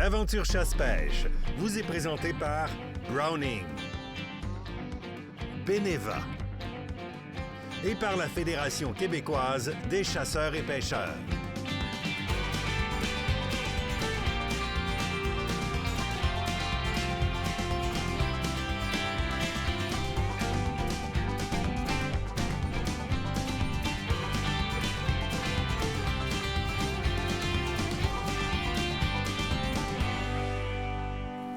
Aventure chasse-pêche vous est présenté par Browning, Beneva et par la Fédération québécoise des chasseurs et pêcheurs.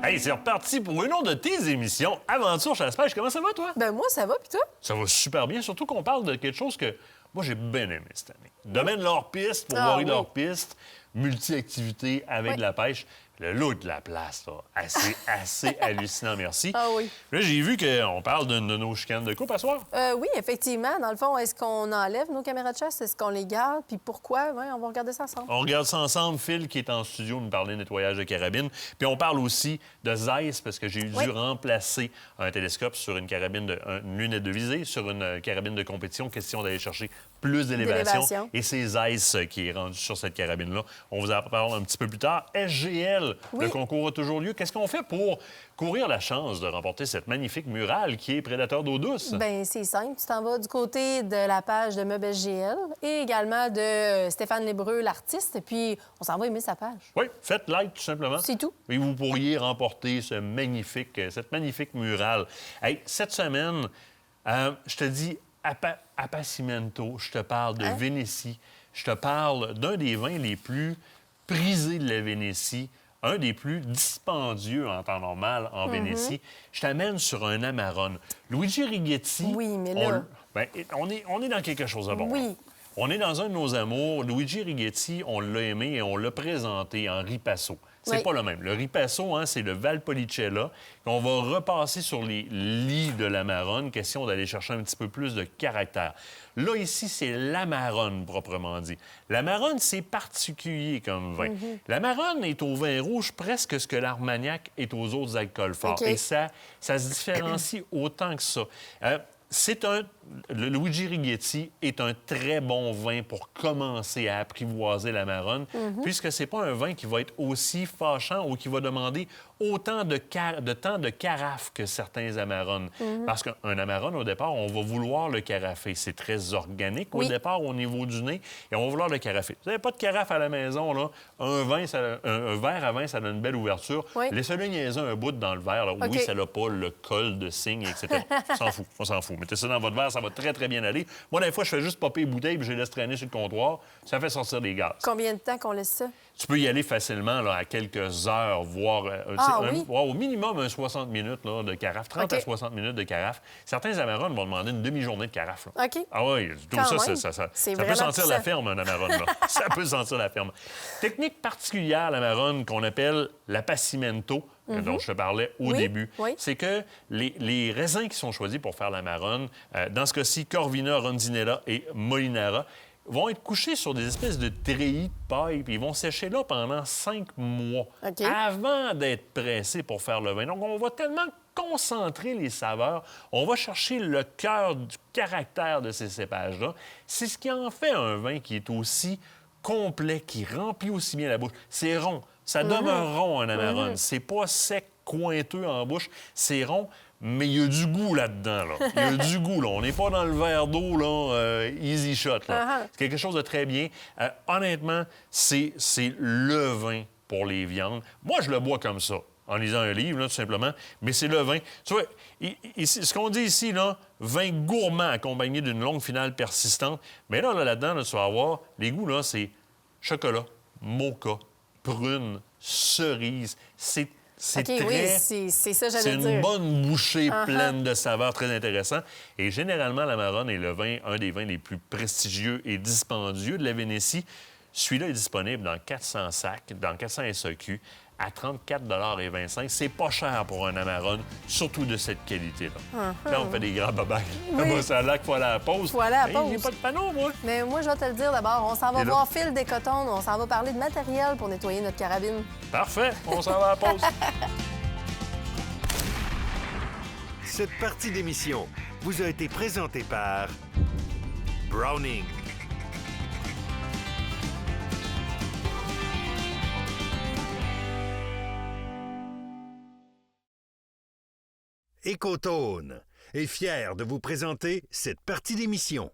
Hey, c'est reparti pour une autre de tes émissions, Aventure chasse-pêche. Comment ça va, toi? Ben moi, ça va, puis toi? Ça va super bien, surtout qu'on parle de quelque chose que moi, j'ai bien aimé cette année. Domaine Laure-Piste, pour voir Laure-Piste, multi-activités avec de la pêche. Le lot de la place, là, assez hallucinant, merci. Ah oui. Là, j'ai vu qu'on parle de nos chicanes de coupe à soir. Oui, effectivement. Dans le fond, est-ce qu'on enlève nos caméras de chasse? Est-ce qu'on les garde? Puis pourquoi? Ouais, on va regarder ça ensemble. On regarde ça ensemble. Phil, qui est en studio, nous parlait de nettoyage de carabine. Puis on parle aussi de Zeiss, parce que j'ai dû remplacer un télescope sur une carabine, une lunette de visée, sur une carabine de compétition. Question d'aller chercher plus d'élévation. Et c'est Zeiss qui est rendu sur cette carabine-là. On vous en parle un petit peu plus tard. SGL, le concours a toujours lieu. Qu'est-ce qu'on fait pour courir la chance de remporter cette magnifique murale qui est Prédateur d'eau douce? Bien, c'est simple. Tu t'en vas du côté de la page de Meubles SGL et également de Stéphane Lébreux, l'artiste. Puis, on s'en va aimer sa page. Oui, faites like, tout simplement. C'est tout. Et vous pourriez remporter cette magnifique murale. Hey, cette semaine, je te dis Appassimento, je te parle de Vénétie, je te parle d'un des vins les plus prisés de la Vénétie, un des plus dispendieux en temps normal en Vénétie. Je t'amène sur un Amarone. Luigi Righetti... Oui, mais là... on est dans quelque chose de bon. Oui. Là. On est dans un de nos amours. Luigi Righetti, on l'a aimé et on l'a présenté en ripasso. C'est pas le même. Le ripasso, c'est le Valpolicella qu'on va repasser sur les lits de l'Amarone, question d'aller chercher un petit peu plus de caractère. Là, ici, c'est l'Amarone, proprement dit. L'Amarone, c'est particulier comme vin. L'Amarone est au vin rouge presque ce que l'Armagnac est aux autres alcools forts. Et ça se différencie autant que ça. Le Luigi Righetti est un très bon vin pour commencer à apprivoiser l'Amarone, puisque c'est pas un vin qui va être aussi fâchant ou qui va demander autant de temps de carafe que certains Amarones. Parce qu'un Amarone, au départ, on va vouloir le carafer. C'est très organique au départ au niveau du nez, et on va vouloir le carafer. Vous n'avez pas de carafe à la maison, là. Un verre à vin, ça donne une belle ouverture. Laissez-le niaiser un bout dans le verre. Là. Oui, ça n'a pas le col de cygne, etc. On s'en fout. Mettez ça dans votre verre, ça va très, très bien aller. Moi, des fois, je fais juste popper les bouteilles puis je les laisse traîner sur le comptoir. Ça fait sortir des gaz. Combien de temps qu'on laisse ça? Tu peux y aller facilement là, à quelques heures, voire au minimum un 60 minutes là, de carafe, 30 à 60 minutes de carafe. Certains Amarones vont demander une demi-journée de carafe. Là. Ah oui, tout ça peut sentir la ferme, un Amarone. Là. Ça peut sentir la ferme. Technique particulière, l'Amarone, qu'on appelle l'appassimento, dont je te parlais au début, c'est que les raisins qui sont choisis pour faire l'Amarone, dans ce cas-ci, Corvina, Rondinella et Molinara, vont être couchés sur des espèces de treillis de paille, puis ils vont sécher là pendant 5 mois avant d'être pressés pour faire le vin. Donc, on va tellement concentrer les saveurs, on va chercher le cœur du caractère de ces cépages-là. C'est ce qui en fait un vin qui est aussi complet, qui remplit aussi bien la bouche. C'est rond. Ça demeure rond, un Amarone. C'est pas sec, cointeux en bouche. C'est rond, mais il y a du goût là-dedans. Là. Il y a du goût. Là. On n'est pas dans le verre d'eau, là, easy shot. Là. C'est quelque chose de très bien. Honnêtement, c'est le vin pour les viandes. Moi, je le bois comme ça, en lisant un livre, là, tout simplement. Mais c'est le vin. Tu vois, ce qu'on dit ici, là, vin gourmand accompagné d'une longue finale persistante. Mais là-dedans, là, tu vas avoir, les goûts, là, c'est chocolat, mocha, prune, cerise. C'est très... Oui, c'est ça, j'allais dire. C'est une bonne bouchée pleine de saveurs, très intéressant. Et généralement, l'Amarone est un des vins les plus prestigieux et dispendieux de la Vénétie. Celui-là est disponible dans 400 sacs, dans 400 SAQ, à 34,25 $. C'est pas cher pour un Amarone, surtout de cette qualité-là. Là, on fait des grands babayes. Moi, ça a l'air qu'il faut aller à la pause. Faut aller à la pause. J'ai pas de panneau, moi. Mais moi, je vais te le dire d'abord. On s'en va voir Phil Descotons. On s'en va parler de matériel pour nettoyer notre carabine. Parfait. On s'en va à la pause. Cette partie d'émission vous a été présentée par Browning. Écotone est fier de vous présenter cette partie d'émission.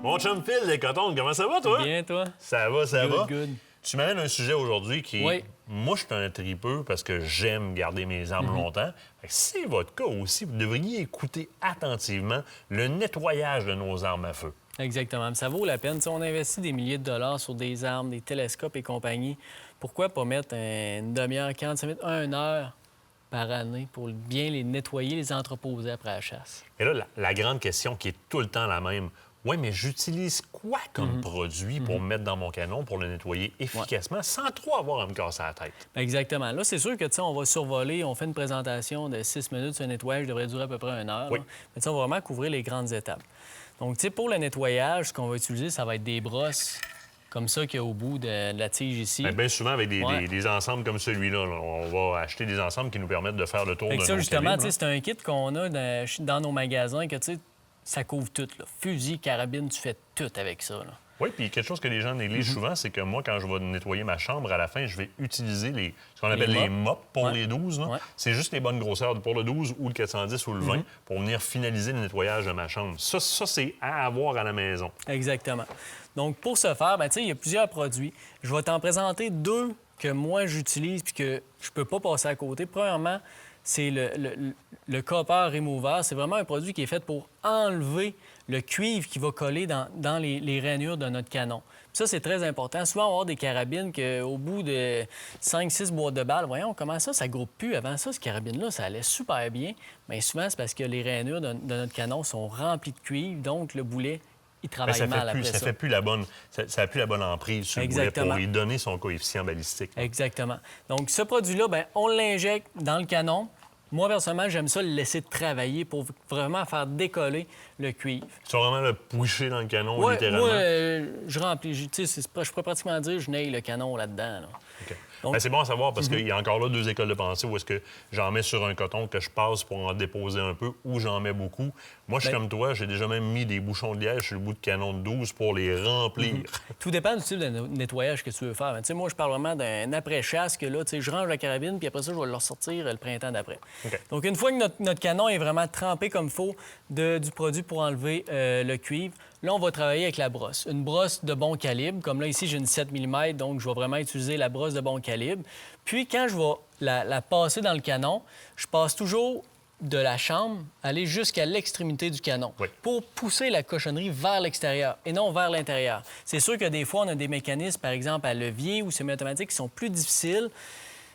Mon chum Phil, l'Écotone, comment ça va, toi? Bien, toi? Ça va, ça va. Good. Tu m'amènes un sujet aujourd'hui qui... Oui. Moi, je suis un tripeux parce que j'aime garder mes armes longtemps. Fait que si c'est votre cas aussi, vous devriez écouter attentivement le nettoyage de nos armes à feu. Exactement. Ça vaut la peine. T'sais, on investit des milliers de dollars sur des armes, des télescopes et compagnie. Pourquoi pas mettre une demi-heure, 45 minutes, 1 heure par année pour bien les nettoyer, les entreposer après la chasse? Et là, la grande question qui est tout le temps la même... Oui, mais j'utilise quoi comme produit pour me mettre dans mon canon pour le nettoyer efficacement sans trop avoir à me casser la tête? Exactement. Là, c'est sûr que on va survoler, on fait une présentation de 6 minutes, ce nettoyage devrait durer à peu près 1 heure. Oui. Là. Mais on va vraiment couvrir les grandes étapes. Donc, pour le nettoyage, ce qu'on va utiliser, ça va être des brosses comme ça qu'il y a au bout de la tige ici. Bien souvent, avec des ensembles comme celui-là, là, on va acheter des ensembles qui nous permettent de faire le tour de nos justement, calibres, c'est un kit qu'on a dans nos magasins que, ça couvre tout. Là. Fusil, carabine, tu fais tout avec ça. Là. Oui, puis quelque chose que les gens négligent souvent, c'est que moi, quand je vais nettoyer ma chambre, à la fin, je vais utiliser ce qu'on appelle les mops pour les 12. Là. C'est juste les bonnes grosseurs pour le 12 ou le 410 ou le 20 pour venir finaliser le nettoyage de ma chambre. Ça c'est à avoir à la maison. Exactement. Donc, pour ce faire, il y a plusieurs produits. Je vais t'en présenter 2 que moi, j'utilise puis que je peux pas passer à côté. Premièrement, c'est le Copper Remover. C'est vraiment un produit qui est fait pour enlever le cuivre qui va coller dans les rainures de notre canon. Puis ça, c'est très important. Souvent, on va avoir des carabines qu'au bout de 5-6 boîtes de balles, voyons, comment ça groupe plus. Avant ça, ce carabine-là, ça allait super bien. Mais souvent, c'est parce que les rainures de notre canon sont remplies de cuivre, donc le boulet, il travaille mal après ça. Ça n'a plus la bonne emprise sur le boulet pour lui donner son coefficient balistique. Exactement. Donc, ce produit-là, on l'injecte dans le canon. Moi, personnellement, j'aime ça le laisser travailler pour vraiment faire décoller le cuivre. Tu vas vraiment le pusher dans le canon, littéralement? Moi, je remplis. Je pourrais pratiquement dire je naille le canon là-dedans. Là. OK. Donc, c'est bon à savoir parce qu'il y a encore là 2 écoles de pensée où est-ce que j'en mets sur un coton que je passe pour en déposer un peu ou j'en mets beaucoup. Moi, je suis comme toi, j'ai déjà même mis des bouchons de liège sur le bout de canon de 12 pour les remplir. Tout dépend du type de nettoyage que tu veux faire. Moi, je parle vraiment d'un après-chasse que là, je range la carabine puis après ça, je vais le ressortir le printemps d'après. Okay. Donc, une fois que notre canon est vraiment trempé comme il faut du produit pour enlever le cuivre, là, on va travailler avec la brosse. Une brosse de bon calibre. Comme là, ici, j'ai une 7 mm, donc je vais vraiment utiliser la brosse de bon calibre. Puis, quand je vais la passer dans le canon, je passe toujours de la chambre, aller jusqu'à l'extrémité du canon pour pousser la cochonnerie vers l'extérieur et non vers l'intérieur. C'est sûr que des fois, on a des mécanismes, par exemple, à levier ou semi-automatique qui sont plus difficiles.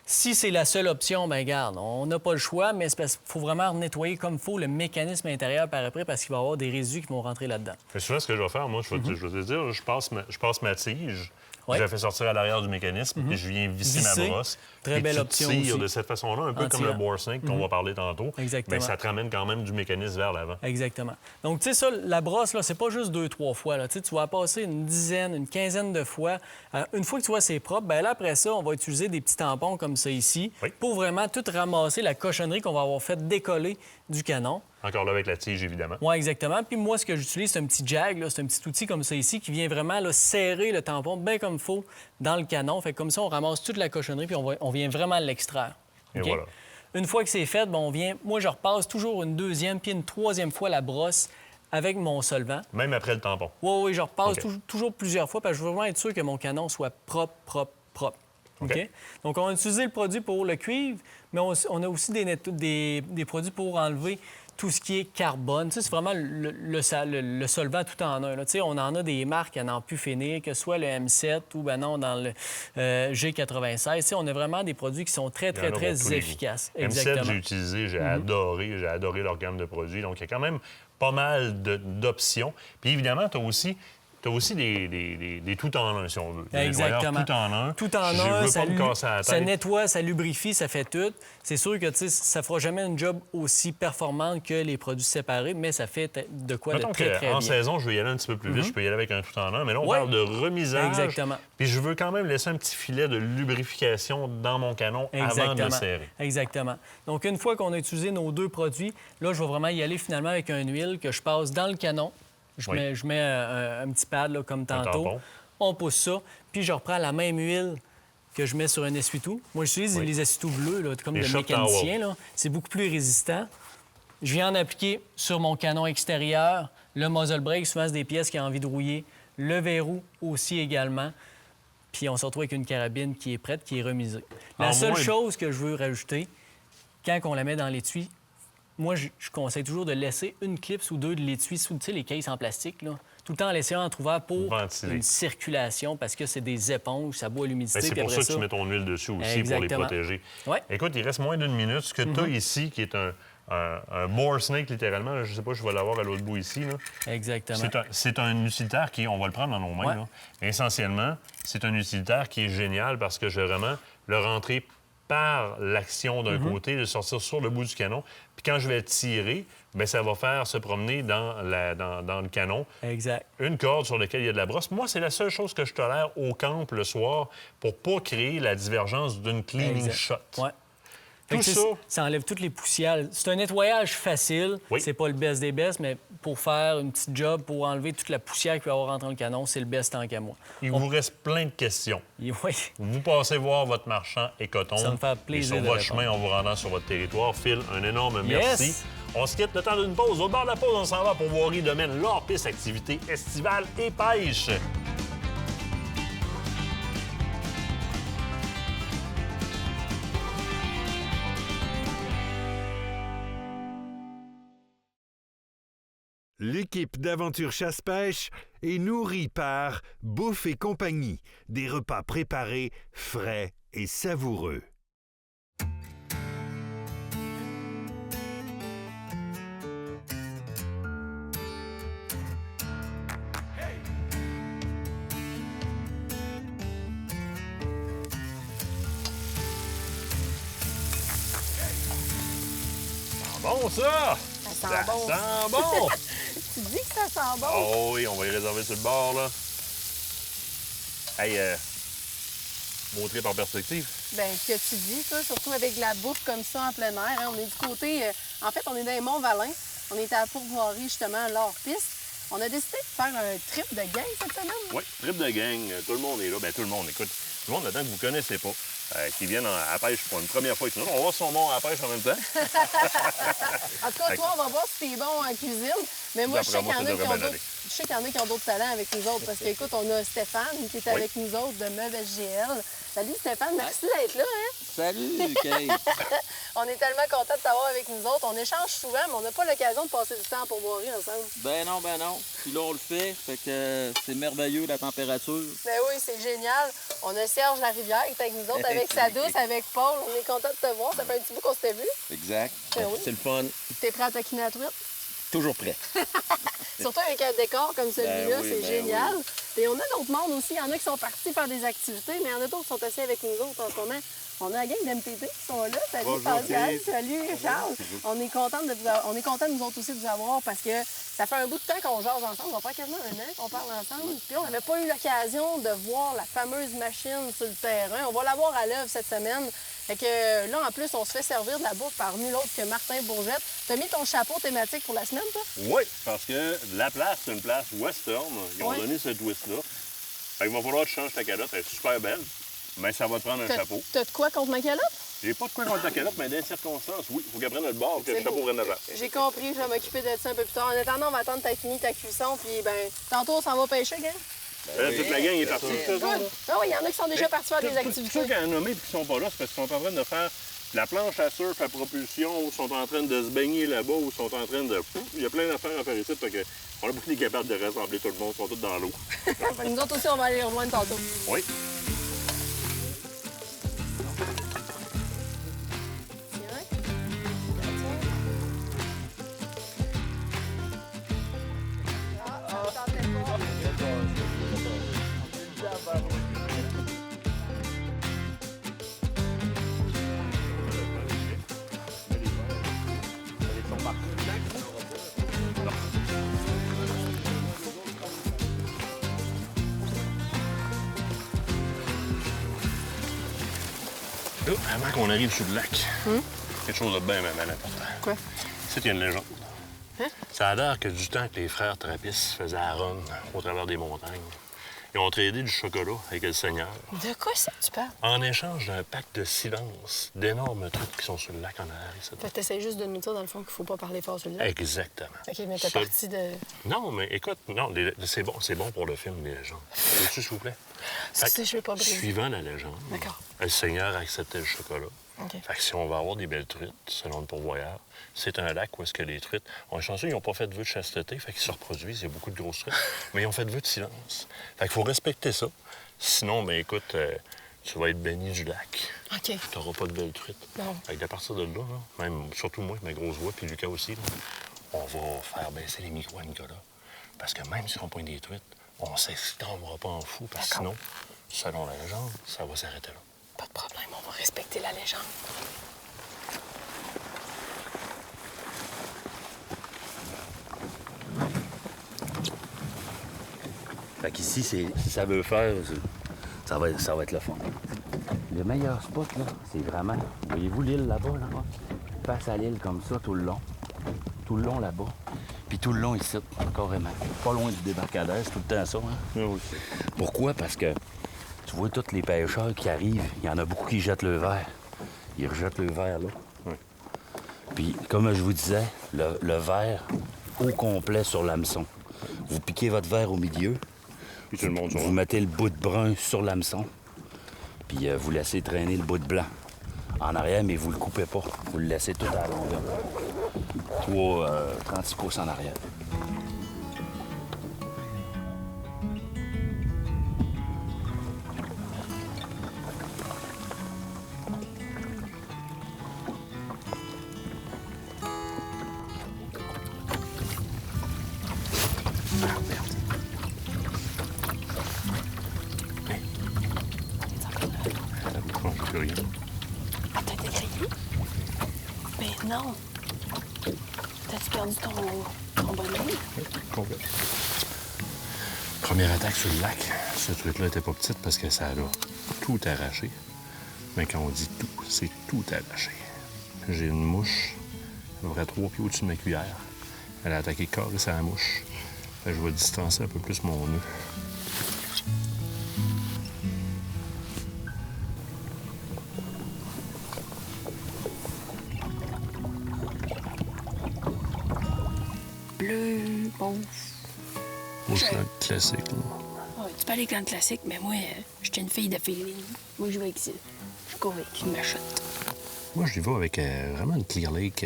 Si c'est la seule option, bien, garde, on n'a pas le choix, mais il faut vraiment nettoyer comme il faut le mécanisme intérieur par après parce qu'il va y avoir des résidus qui vont rentrer là-dedans. Mais souvent, ce que je vais faire, moi, je vais te dire, je passe ma tige, je la fais sortir à l'arrière du mécanisme, puis je viens visser ma brosse. Très belle option aussi. aussi. De cette façon-là, un peu comme le bore snake qu'on va parler tantôt. Exactement. Mais ça te ramène quand même du mécanisme vers l'avant. Exactement. Donc, tu sais, ça, la brosse, là, c'est pas juste 2-3 fois. Là. Tu vas passer une dizaine, une quinzaine de fois. Une fois que tu vois c'est propre, bien là, après ça, on va utiliser des petits tampons comme ça ici pour vraiment tout ramasser la cochonnerie qu'on va avoir fait décoller du canon. Encore là avec la tige, évidemment. Oui, exactement. Puis moi, ce que j'utilise, c'est un petit jag, c'est un petit outil comme ça ici qui vient vraiment là, serrer le tampon bien comme il faut dans le canon. Fait que comme ça, on ramasse toute la cochonnerie puis on vient vraiment l'extraire. Et voilà. Une fois que c'est fait, moi, je repasse toujours une deuxième puis une troisième fois la brosse avec mon solvant. Même après le tampon? Oui, je repasse toujours plusieurs fois parce que je veux vraiment être sûr que mon canon soit propre. OK? Donc, on a utilisé le produit pour le cuivre, mais on a aussi des produits pour enlever tout ce qui est carbone. C'est vraiment le solvant tout en un. Là. On en a des marques à n'en plus finir, que ce soit le M7 ou dans le G96. On a vraiment des produits qui sont très efficaces. M7, j'ai utilisé, j'ai adoré leur gamme de produits. Donc, il y a quand même pas mal d'options. Puis évidemment, tu as aussi des tout-en-un, si on veut. Exactement. Tout en un, ça nettoie, ça lubrifie, ça fait tout. C'est sûr que ça ne fera jamais une job aussi performante que les produits séparés, mais ça fait de quoi de très bien. En saison, je vais y aller un petit peu plus vite. Je peux y aller avec un tout-en-un, mais là, on parle de remisage. Exactement. Puis je veux quand même laisser un petit filet de lubrification dans mon canon avant de le serrer. Exactement. Donc, une fois qu'on a utilisé nos 2 produits, là, je vais vraiment y aller finalement avec une huile que je passe dans le canon. Je mets un petit pad là, comme tantôt. On pousse ça, puis je reprends la même huile que je mets sur un essuie-tout. Moi, j'utilise les essuie-tout bleus, là, comme le mécanicien. C'est beaucoup plus résistant. Je viens en appliquer sur mon canon extérieur. Le muzzle brake, souvent, c'est des pièces qui ont envie de rouiller. Le verrou aussi également. Puis on se retrouve avec une carabine qui est prête, qui est remisée. La seule chose que je veux rajouter, quand on la met dans l'étui, moi, je conseille toujours de laisser une clip ou deux de l'étui sous, tu sais, les caisses en plastique, là. Tout le temps en laisser un entrouvert pour une circulation, parce que c'est des éponges, ça boit l'humidité. C'est pour ça que tu mets ton huile dessus aussi, pour les protéger. Ouais. Écoute, il reste moins d'une minute. Ce que tu as ici, qui est un bore snake, littéralement, je sais pas, je vais l'avoir à l'autre bout ici. Là. Exactement. C'est un utilitaire qui, on va le prendre dans nos mains. Là. Essentiellement, c'est un utilitaire qui est génial parce que je vais vraiment le rentrer par l'action d'un côté, le sortir sur le bout du canon. Puis quand je vais tirer, bien, ça va faire se promener dans le canon. Exact. Une corde sur laquelle il y a de la brosse. Moi, c'est la seule chose que je tolère au camp le soir pour pas créer la divergence d'une cleaning shot. Ouais. Tout ça... Ça enlève toutes les poussières. C'est un nettoyage facile. Oui. C'est pas le best des best, mais pour faire une petite job, pour enlever toute la poussière qu'il peut y avoir rentrant le canon, c'est le best tant qu'à moi. Il vous reste plein de questions. Oui. Vous passez voir votre marchand Écoton. Ça me fait plaisir. Et sur votre chemin, en vous rendant sur votre territoire. Phil, un énorme merci. On se quitte le temps d'une pause. Au bord de la pause, on s'en va pour Voirie Domaine, leur piste activité estivale et pêche. L'équipe d'Aventure Chasse-Pêche est nourrie par Bouffe et compagnie, des repas préparés, frais et savoureux. Bon, ça! Ça sent bon. Ça sent bon! Tu dis que ça sent bon? Oh oui, on va y réserver sur le bord, là. Hey, mon trip en perspective. Bien, ce que tu dis, ça, surtout avec de la bouffe comme ça en plein air. Hein, on est du côté... en fait, on est dans les Monts-Valin. On est à Pourvoirie, justement, leur piste. On a décidé de faire un trip de gang cette semaine. Oui, trip de gang. Tout le monde est là. Bien, tout le monde, écoute. Tout le monde là-dedans que vous ne connaissez pas. Qui viennent à la pêche pour une première fois. On va voir son bon à la pêche en même temps. En tout cas, toi, on va voir si t'es bon en cuisine. Mais moi, je sais qu'il y en a qui ont d'autres talents avec nous autres. Parce qu'écoute, on a Stéphane qui est avec nous autres de Mauvaise GL. Salut Stéphane, merci d'être là. Hein? Salut, Kate. On est tellement contents de t'avoir avec nous autres. On échange souvent, mais on n'a pas l'occasion de passer du temps pour boire ensemble. Ben non. Puis là, on le fait. Fait que c'est merveilleux, la température. Ben oui, c'est génial. On a Serge Larivière qui est avec nous autres, avec sa douce, avec Paul. On est content de te voir. Ça fait un petit bout qu'on s'était vu. Exact. Ben oui. C'est le fun. T'es prêt à taquiner la truite? Toujours prêt. Surtout avec un décor comme celui-là, c'est génial. Oui. Et on a d'autres mondes aussi. Il y en a qui sont partis faire des activités, mais il y en a d'autres qui sont assis avec nous autres en ce moment. On a la gang d'MTT qui sont là. Salut Pascal, salut Charles. On est content nous autres aussi de vous avoir parce que ça fait un bout de temps qu'on jase ensemble. On va faire quasiment un an qu'on parle ensemble. Puis on n'avait pas eu l'occasion de voir la fameuse machine sur le terrain. On va la voir à l'œuvre cette semaine. Fait que là, en plus, on se fait servir de la bouffe par nul autre que Martin Bourgette. T'as mis ton chapeau thématique pour la semaine, toi? Oui, parce que la place, c'est une place western. Ils ont donné ce twist-là. Fait qu'il va falloir que tu changes ta calotte. Elle est super belle, mais ça va te prendre un chapeau. T'as de quoi contre ma calotte? J'ai pas de quoi contre ta calotte, mais dans les circonstances, oui. Il faut qu'elle prenne le bord, que le chapeau prenne la place. J'ai compris, je vais m'occuper de ça un peu plus tard. En attendant, on va attendre que t'aies fini ta cuisson, puis ben tantôt, on s'en va pêcher, gars. Toute la gang est partie. Ah oui, il y en a qui sont déjà partis faire des activités. Tous ceux qui ont nommé et qui sont pas là, c'est parce qu'ils sont en train de faire la planche à surf à propulsion, ou sont en train de se baigner là-bas, ou sont en train de... Il y a plein d'affaires à faire ici, fait qu'on a beaucoup été capable de rassembler tout le monde, ils sont tous dans l'eau. Nous autres aussi, on va aller les rejoindre tantôt. Oui. Là, avant qu'on arrive sur le lac, quelque chose de bien important. Quoi? C'est qu'il y a une légende. Ça a l'air que du temps que les frères Trappist faisaient la ronde au travers des montagnes, Ils ont tradé du chocolat avec le Seigneur. De quoi ça, tu parles? En échange d'un pacte de silence, d'énormes trucs qui sont sur le lac en arrière. Fait que t'essayes juste de nous dire, dans le fond, qu'il faut pas parler fort sur le lac. Exactement. OK, mais t'es parti de... Non, mais écoute, non, c'est bon pour le film, les légendes. Veux-tu, s'il vous plaît? Je veux pas briser. Suivant la légende, le Seigneur a accepté le chocolat. Okay. Fait que si on va avoir des belles truites, selon le pourvoyeur, c'est un lac où est-ce que les truites... On est chanceux, ils n'ont pas fait de vœu de chasteté, fait qu'ils se reproduisent, il y a beaucoup de grosses truites, mais ils ont fait de vœu de silence. Fait qu'il faut respecter ça. Sinon, ben écoute, tu vas être béni du lac. OK. Tu n'auras pas de belles truites. Non. Fait qu'à partir de là, même, surtout moi, avec ma grosse voix, puis Lucas aussi, là, on va faire baisser les micros à Nicolas. Parce que même si on pointe des truites, on ne s'extendra pas en fou, parce que sinon, selon la légende, ça va s'arrêter là. Pas de problème, on va respecter la légende. Fait qu'ici, si ça veut faire, ça va être le fun. Le meilleur spot, là, c'est vraiment... Voyez-vous l'île là-bas, là? Face à l'île comme ça, tout le long. Tout le long là-bas. Puis tout le long ici, carrément. Pas loin du débarcadère, c'est tout le temps ça, hein? Oui. Pourquoi? Parce que tu vois tous les pêcheurs qui arrivent, il y en a beaucoup qui jettent le verre. Ils rejettent le verre, là. Oui. Puis, comme je vous disais, le verre au complet sur l'hameçon. Vous piquez votre verre au milieu. Puis tout le monde vous mettez le bout de brun sur l'hameçon. Puis vous laissez traîner le bout de blanc en arrière, mais vous le coupez pas. Vous le laissez tout à la longueur. 36 pouces en arrière. Ah, t'as été grillé? Mais non. T'as-tu perdu ton bonhomme? Oui, complètement. Première attaque sur le lac. Cette truite-là était pas petite parce que ça a tout arraché. Mais quand on dit tout, c'est tout arraché. J'ai une mouche, à peu près 3 pieds au-dessus de ma cuillère. Elle a attaqué carré sur la mouche. Fait que je vais distancer un peu plus mon nœud. Bleu, bon. Mouche classique, là. Ouais, tu parles des clans classiques, mais moi, je suis une fille de feeling. Moi, je vais avec ça. Je cours avec une machette. Moi, je vais avec vraiment une Clear Lake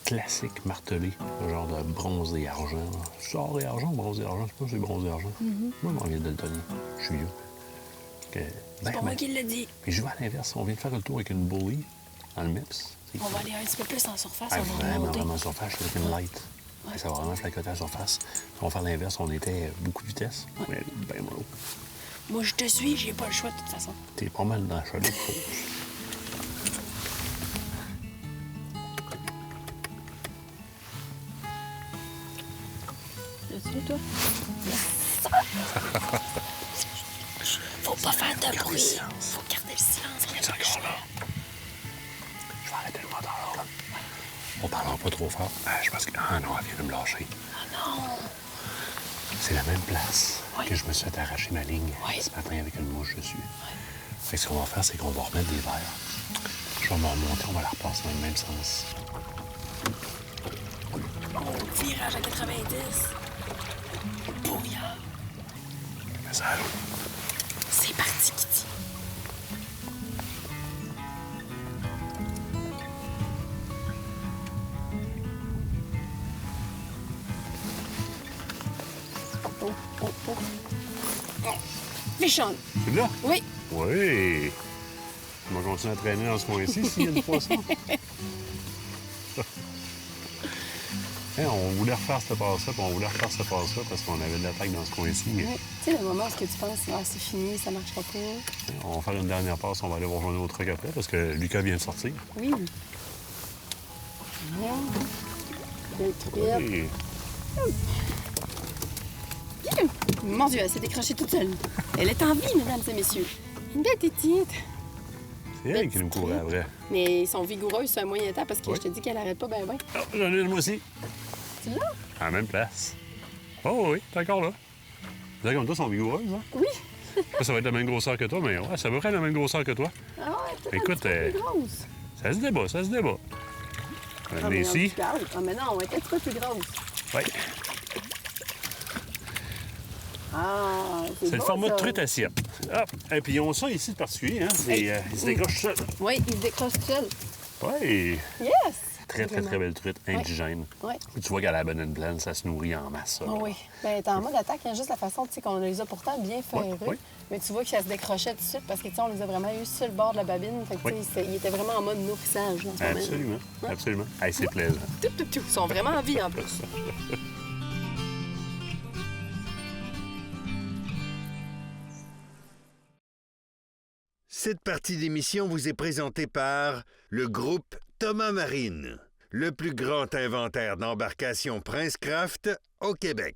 classique martelée, genre de bronze et argent. Or et argent, bronze et argent, je sais pas si c'est bronze et argent. Moi, on vient de daltonien. Je suis vieux. C'est pas moi qui l'ai dit. Mais je vais à l'inverse. On vient de faire le tour avec une bully dans le MIPS. On va aller un petit peu plus en surface. Ah, on va remonter. vraiment en surface, avec une light. Ouais. Ça va vraiment flacoter à la surface. On va faire l'inverse. On était beaucoup de vitesse. Ouais. Mais bien mollo. Moi, je te suis. J'ai pas le choix de toute façon. T'es pas mal dans le chalet. Tu toi? Faut pas faire de bruit. Faut garder le silence. On est encore là. Je vais arrêter le moteur, là. On parlera pas trop fort. Je pense que... Ah non, elle vient de me lâcher. Ah non! C'est la même place que je me suis fait arracher ma ligne ce matin avec une mouche dessus. Fait que ce qu'on va faire, c'est qu'on va remettre des verres. Je vais me remonter, on va la repasser dans le même sens. Virage à 90. Brouillard. Mais ça, là. C'est parti, Kitty. Fichonne. C'est là? Oui. Oui. On va continuer à traîner dans ce coin-ci s'il y a du poisson. On voulait refaire ce passe-là, puis on voulait refaire ce passe-là parce qu'on avait de l'attaque dans ce coin-ci. Oui. Tu sais, le moment où tu penses, c'est fini, ça marchera pas. On va faire une dernière passe, on va aller rejoindre notre truc après parce que Lucas vient de sortir. Oui. Deux truites. Oui. Mon Dieu, elle s'est décrochée toute seule. Elle est en vie, mesdames et messieurs. Une belle petite. C'est elle qui nous courait après. Mais ils sont vigoureuses sur un moyen temps parce que je te dis qu'elle arrête pas ben. Oh, j'en ai une, moi aussi. Tu l'as? À la même place. Oh oui, t'es encore là. Là, comme toi, sont vigoureuses, hein? Oui. Ça va être la même grosseur que toi, mais ouais, ça va être la même grosseur que toi. Ah ouais, peut-être Écoute, un petit peu plus grosse. ça se débat, ça se débat. Ah, mais ici. Ah, mais non, on va être un petit peu plus grosse. Oui. Ah, C'est bon, le format ça. de truite assiette. Hop. Et puis, ils ont ça ici de particulier, hein? Ils se décrochent seuls. Oui, il se décroche tout seul. Oui. Yes! Très, très, très belle truite, indigène. Oui. Tu vois qu'à la banane pleine, ça se nourrit en masse. Ça, Oh, oui. Bien, t'es en mode attaque, il y a juste la façon, tu sais, qu'on les a pourtant bien ferrés. oui. Mais tu vois que ça se décrochait tout de suite parce que, tu sais, on les a vraiment eu sur le bord de la babine. Fait que, tu sais, il était vraiment en mode nourrissage. En ce moment. Absolument, absolument. Hey, c'est plaisant. Ils sont vraiment en vie, en plus. Cette partie d'émission vous est présentée par le groupe Thomas Marine, le plus grand inventaire d'embarcations Princecraft au Québec.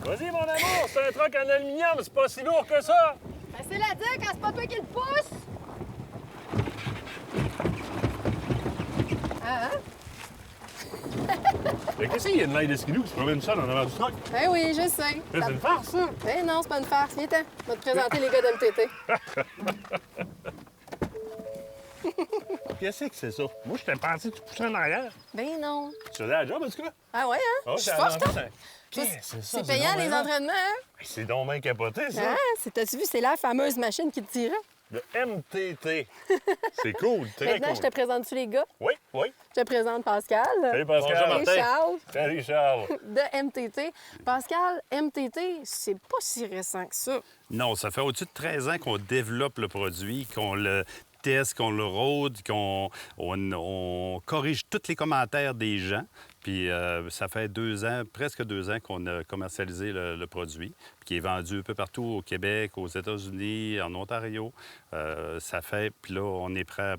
Vas-y, mon amour, c'est un truc en aluminium, c'est pas si lourd que ça. Ben, c'est la dire quand c'est pas toi qui le pousse. Ah, hein? Mais qu'est-ce qu'il y a de l'ail de skidoo qui se promène seul en avant du truck? Ben oui, je sais. C'est une farce, ça. Ben non, c'est pas une farce. Viens-t'en. Je vais te présenter les gars d'MTT. Qu'est-ce que c'est ça? Moi, je t'ai pensé que tu poussais en arrière. Ben non. Tu faisais la job, en tout cas? Ah ouais, hein? Oh, Je suis forte, hein? Qu'est-ce que C'est payant, les entraînements, hein? C'est donc bien capoté, ça. Hein? T'as-tu vu, c'est la fameuse machine qui te tirait. Le MTT. C'est cool, très Maintenant, cool. je te présente-tu les gars? Oui, oui. Je te présente Pascal. Salut, Pascal. Et Charles Salut, Charles. de MTT. Pascal, MTT, c'est pas si récent que ça. Non, ça fait au-dessus de 13 ans qu'on développe le produit, qu'on le teste, qu'on le rôde, on corrige tous les commentaires des gens. Puis ça fait 2 ans, presque 2 ans qu'on a commercialisé le produit, puis qui est vendu un peu partout au Québec, aux États-Unis, en Ontario. Puis là, on est prêt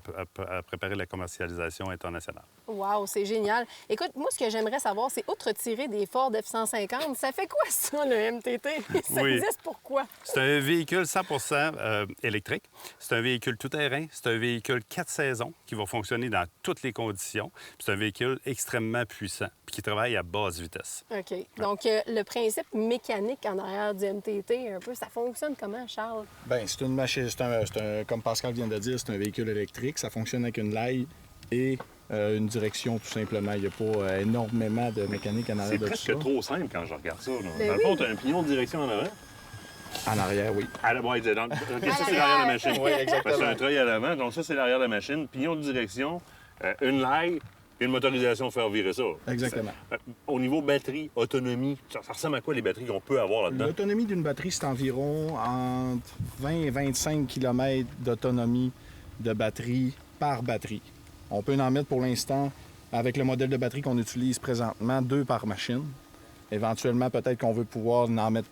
à préparer la commercialisation internationale. Wow, c'est génial. Écoute, moi, ce que j'aimerais savoir, c'est outre tirer des Ford F-150, ça fait quoi ça, le MTT? Ça Oui. existe pourquoi? C'est un véhicule 100% électrique. C'est un véhicule tout-terrain. C'est un véhicule 4 saisons qui va fonctionner dans toutes les conditions. Puis c'est un véhicule extrêmement puissant puis qui travaille à basse vitesse. OK. Donc, le principe mécanique en arrière du MTT, un peu, ça fonctionne comment, Charles? Bien, c'est une machine, comme Pascal vient de dire, c'est un véhicule électrique. Ça fonctionne avec une laille et une direction, tout simplement. Il n'y a pas énormément de mécanique en arrière C'est de tout ça. presque trop simple quand je regarde ça. Là. Ben Dans le fond, tu as un pignon de direction en avant. En arrière, oui. À la boîte, OK, ça, c'est l'arrière de la machine. Oui, exactement. Parce que c'est un treuil à l'avant. Donc, ça, c'est l'arrière de la machine. Pignon de direction, une laille et une motorisation pour faire virer ça. Exactement. Au niveau batterie, autonomie, ça ressemble à quoi les batteries qu'on peut avoir là-dedans? L'autonomie d'une batterie, c'est environ entre 20 et 25 km d'autonomie de batterie par batterie. On peut en mettre pour l'instant, avec le modèle de batterie qu'on utilise présentement, 2 par machine. Éventuellement, peut-être qu'on veut pouvoir en mettre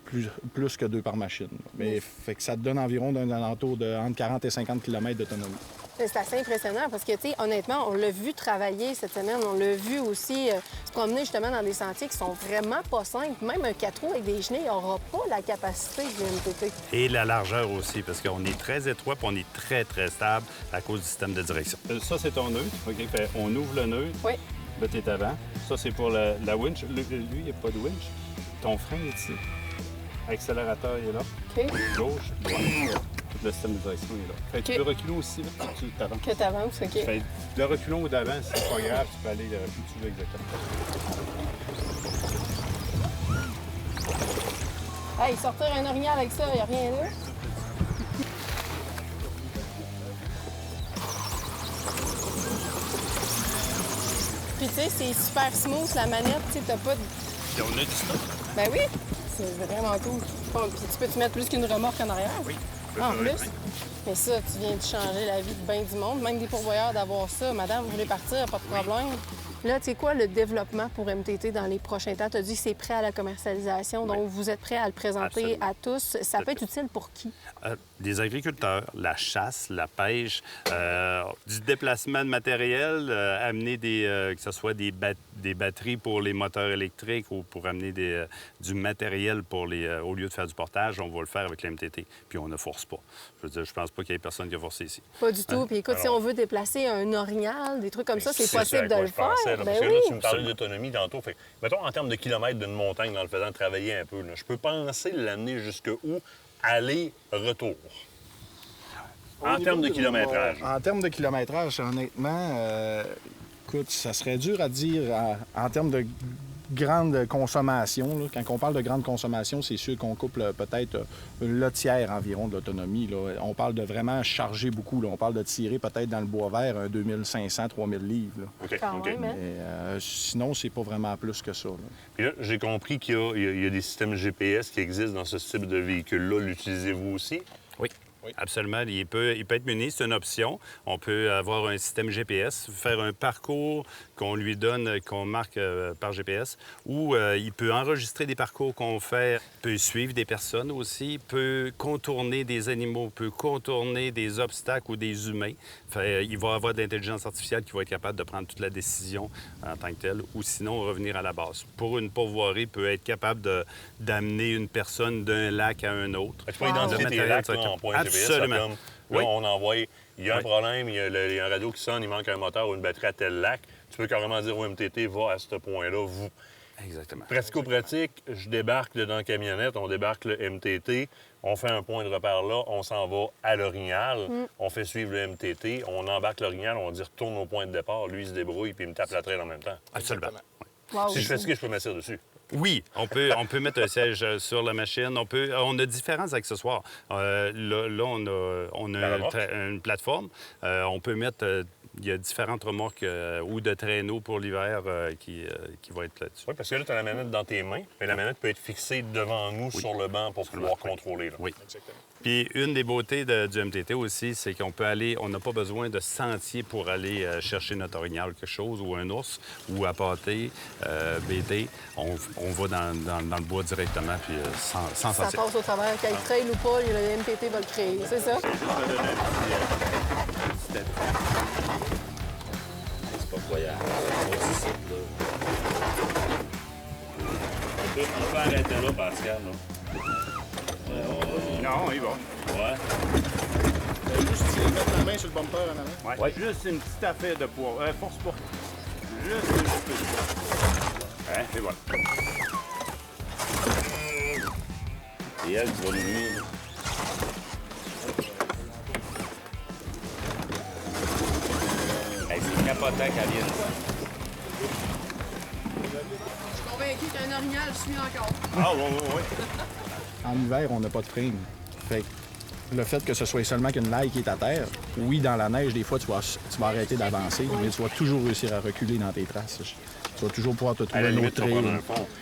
plus que 2 par machine. Mais fait que ça te donne environ d'un alentour de entre 40 et 50 km d'autonomie. C'est assez impressionnant parce que, tu sais, honnêtement, on l'a vu travailler cette semaine. On l'a vu aussi se promener justement dans des sentiers qui sont vraiment pas simples. Même un 4 roues avec des chenilles n'aura pas la capacité du MTT. Et la largeur aussi, parce qu'on est très étroit puis on est très, très stable à cause du système de direction. Ça, c'est ton neutre. OK? On ouvre le neutre. Oui. Là, tu es avant. Ça, c'est pour la winch. Lui, il n'y a pas de winch. Ton frein est ici. Accélérateur, il est là. OK. Gauche, droite. Tout le système de direction est là. Fait que tu peux reculer aussi, là, si tu t'avances. Que t'avances, OK. Fait le reculon ou d'avant, c'est pas grave, tu peux aller où tu veux exactement. Hey, sortir un orignal avec ça, il n'y a rien là. Puis tu sais, c'est super smooth la manette, tu sais, t'as pas de... Puis on a du stock. Ben oui, c'est vraiment cool. Bon, puis tu peux-tu mettre plus qu'une remorque en arrière? Oui. En plus. Mais ça, tu viens de changer la vie de bien du monde, même des pourvoyeurs d'avoir ça. Madame, vous voulez partir, pas de problème. Là, tu sais quoi, le développement pour MTT dans les prochains temps? Tu as dit que c'est prêt à la commercialisation, donc vous êtes prêt à le présenter à tous. Ça peut être utile pour qui? Des agriculteurs, la chasse, la pêche, du déplacement de matériel, amener que ce soit des batteries pour les moteurs électriques ou pour amener du matériel au lieu de faire du portage, on va le faire avec la MTT. Puis on ne force pas. Je veux dire, je pense pas qu'il y ait personne qui a forcé ici. Pas du tout. Puis écoute, si on veut déplacer un orignal, des trucs comme ça, c'est possible de le faire. Là, parce que là, tu me parlais d'autonomie tantôt. Fait, mettons, en termes de kilomètres d'une montagne, en le faisant travailler un peu, là, je peux penser l'amener jusqu'où? Aller-retour. En termes de kilométrage. En termes de kilométrage, honnêtement, écoute, ça serait dur à dire en termes de grande consommation. Là. Quand on parle de grande consommation, c'est sûr qu'on coupe peut-être le tiers environ de l'autonomie. Là. On parle de vraiment charger beaucoup. Là. On parle de tirer peut-être dans le bois vert un 2500, 3000 livres. Là. OK. Sinon, c'est pas vraiment plus que ça. Là. Puis là, j'ai compris qu'il y a des systèmes GPS qui existent dans ce type de véhicule-là. L'utilisez-vous aussi? Oui. Absolument. Il peut être muni, c'est une option. On peut avoir un système GPS, faire un parcours qu'on lui donne, qu'on marque par GPS, ou il peut enregistrer des parcours qu'on fait, peut suivre des personnes aussi, peut contourner des animaux, peut contourner des obstacles ou des humains. Il va avoir de l'intelligence artificielle qui va être capable de prendre toute la décision en tant que telle, ou sinon revenir à la base. Pour une pourvoirie, peut être capable d'amener une personne d'un lac à un autre. Tu peux identifier tes lacs là, en point GPS. Absolument. Là, on envoie, il y a un problème, il y a un radio qui sonne, il manque un moteur ou une batterie à tel lac. Tu peux carrément dire au MTT, va à ce point-là, vous. Exactement. Pratico-pratique, je débarque dans la camionnette, on débarque le MTT, on fait un point de repère là, on s'en va à l'orignal, on fait suivre le MTT, on embarque l'orignal, on dit retourne au point de départ, lui il se débrouille puis il me tape la traîne en même temps. Absolument. Wow. Si je fais ce que je peux m'asseoir dessus. Oui, on peut mettre un siège sur la machine. On a différents accessoires. Là, on a une plateforme. On peut mettre... il y a différentes remorques ou de traîneaux pour l'hiver qui vont être là-dessus. Oui, parce que là, tu as la manette dans tes mains, mais la manette peut être fixée devant nous sur le banc pour pouvoir contrôler. Là. Oui. Exactement. Puis une des beautés du MTT aussi, c'est qu'on peut aller... On n'a pas besoin de sentier pour aller chercher notre orignal, quelque chose, ou un ours, ou à pâté, BT. On va dans le bois directement, puis sans sentier. Ça passe au travers. Qu'il trail ou pas, le MTT va le créer, c'est ça? C'est pas croyable. On peut arrêter là, Pascal. Là. Non, il va. Ouais. Juste mettre la main sur le bumper en avant. Ouais. Juste une petite affaire de poids. Force pas. Juste un petit peu de poids. Hein, et voilà. Et elle, tu vas nous nuire. C'est capotant qu'elle vienne. Je suis convaincu qu'un orignal suit encore. Ah, oui. En hiver, on n'a pas de frame. Fait que le fait que ce soit seulement qu'une laille qui est à terre, oui, dans la neige, des fois, tu vas arrêter d'avancer, mais tu vas toujours réussir à reculer dans tes traces. Tu vas toujours pouvoir te trouver un autre trail.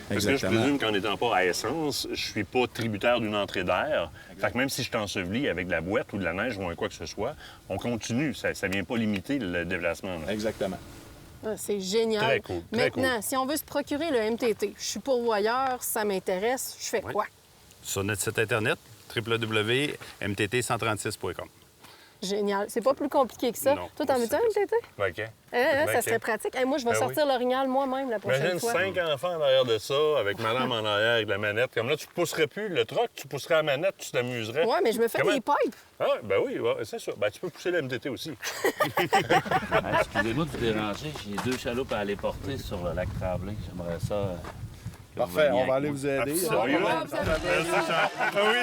Parce que je présume qu'en n'étant pas à essence, je suis pas tributaire d'une entrée d'air. Fait que même si je t'ensevelis avec de la boîte ou de la neige ou un quoi que ce soit, on continue. Ça vient pas limiter le déplacement. Là. Exactement. Ah, c'est génial. Très cool. Maintenant, si on veut se procurer le MTT, je suis pourvoyeur, ça m'intéresse, je fais quoi? Sur notre site Internet, www.mtt136.com. Génial. C'est pas plus compliqué que ça. Non, Toi, t'en veux-tu un MTT? OK. Ça serait pratique. Moi, je vais sortir l'orignal moi-même la prochaine Imagine fois. 5 enfants en arrière de ça, avec madame en arrière, avec la manette. Comme là, tu pousserais plus le troc, tu pousserais la manette, tu t'amuserais. Oui, mais je me fais des pipes. Ah, ben oui, c'est ça. Ben, tu peux pousser le MTT aussi. Excusez-moi de vous déranger. J'ai 2 chaloupes à aller porter sur le lac Tremblay. J'aimerais ça... Parfait, on va aller vous aider. On y va. Merci, Charles. Oui.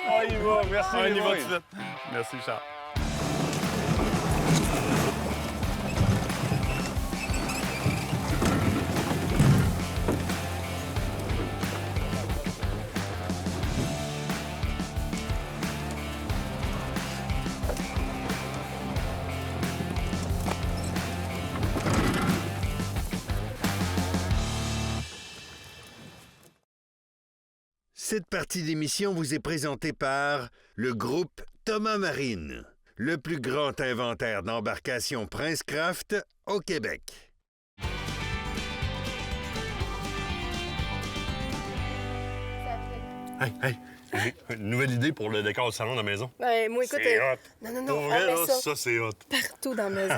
On y va. Merci. On y va tout de suite. Merci, Charles. Cette partie d'émission vous est présentée par le groupe Thomas Marine, le plus grand inventaire d'embarcations Princecraft au Québec. Hey, j'ai une nouvelle idée pour le décor du salon de la maison. Ben, moi, écoute... C'est hot. Non, Pour on vrai, met là, ça ça, c'est hot. partout dans la maison.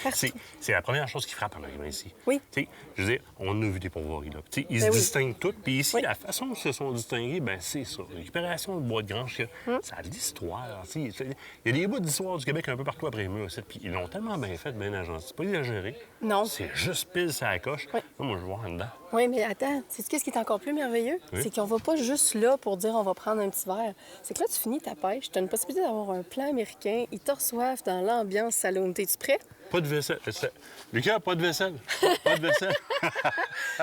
Partout. C'est la première chose qui frappe en arrivant ici. Oui. Tu sais, je veux dire, on a vu des pourvoiries, là. Tu sais, ils se distinguent tous. Puis ici, la façon dont ils se sont distingués, ben c'est ça. Récupération de bois de grange, ça a de l'histoire. Tu sais, il y a des bouts d'histoire du Québec un peu partout après les murs. Puis ils l'ont tellement bien fait, bien agencé. C'est pas exagéré. Non. C'est juste pile sur la coche. Oui. Moi, je vois en dedans. Oui, mais attends, sais-tu qu'est-ce qui est encore plus merveilleux? Oui. C'est qu'on va pas juste là pour dire on va prendre un petit verre. C'est que là, tu finis ta pêche, tu as une possibilité d'avoir un plat américain, ils te reçoivent dans l'ambiance saloon. T'es-tu prêt? Pas de vaisselle. Lucas, pas de vaisselle. Pas de vaisselle.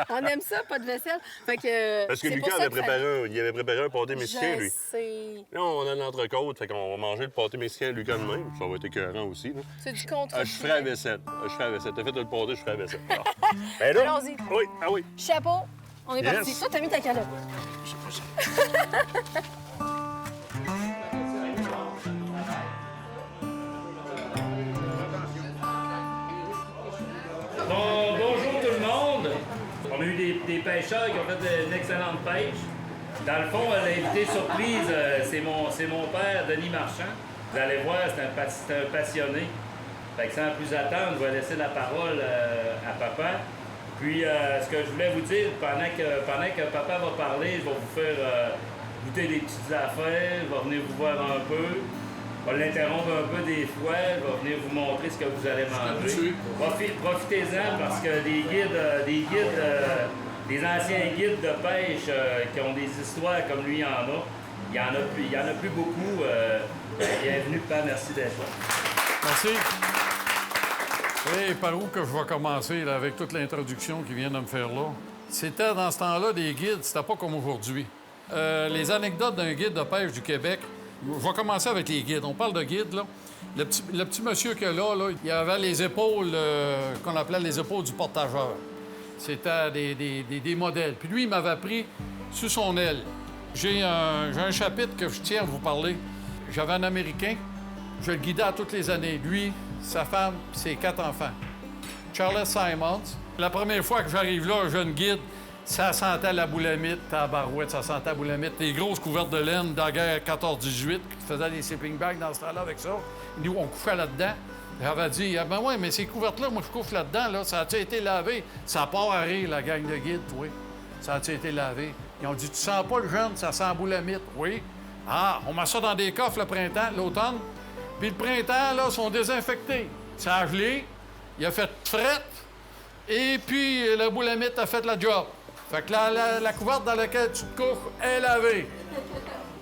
On aime ça, pas de vaisselle. Fait que, parce que Lucas avait préparé un pâté mexicain, lui. Sais. Là, on a l'entrecôte, fait qu'on va manger le pâté mexicain à Lucas de même. Ça va être écœurant aussi. Là. C'est du contre. Je ferai la vaisselle. T'as fait le pâté, je ferai la vaisselle. Ben là, allons-y. Oui, ah oui. Chapeau, on est Yes. parti. Toi, t'as mis ta calotte. Bonjour tout le monde. On a eu des pêcheurs qui ont fait une excellente pêche. Dans le fond, l'invité surprise, c'est mon père, Denis Marchand. Vous allez voir, c'est un passionné. Fait que sans plus attendre, je vais laisser la parole à papa. Puis, ce que je voulais vous dire, pendant que papa va parler, je vais vous faire goûter des petites affaires, je vais venir vous voir un peu. Je vais l'interrompre un peu des fois, je vais venir vous montrer ce que vous allez manger. Profitez-en parce que des anciens guides de pêche qui ont des histoires comme lui, il y en a plus beaucoup. Bienvenue, papa, merci d'être là. Merci. Et par où que je vais commencer là, avec toute l'introduction qu'il vient de me faire là? C'était dans ce temps-là des guides, c'était pas comme aujourd'hui. Les anecdotes d'un guide de pêche du Québec, je vais commencer avec les guides. On parle de guides, là. Le petit monsieur qu'il y a là, il avait les épaules qu'on appelait les épaules du portageur. C'était des modèles. Puis lui, il m'avait pris sous son aile. J'ai un chapitre que je tiens à vous parler. J'avais un Américain, je le guidais à toutes les années. Lui, sa femme, puis ses 4 enfants. Charles Simons. La première fois que j'arrive là, un jeune guide, ça sentait la boulamite, tabarouette, ça sentait la boulamite. Des grosses couvertes de laine de la guerre 14-18, qui faisaient des sleeping bags dans ce temps-là avec ça. Nous, on couchait là-dedans. J'avais dit, ben ouais, mais ces couvertes-là, moi, je couche là-dedans, là, ça a-tu été lavé? Ça part à rire, la gang de guides, oui. Ça a-tu été lavé? Ils ont dit, tu sens pas le jeune, ça sent la boulamite. Oui. Ah, on met ça dans des coffres le printemps, l'automne. Puis le printemps, là, sont désinfectés. Ça a gelé, il a fait frette, et puis la boulamite a fait la job. Fait que la couverte dans laquelle tu te couches est lavée.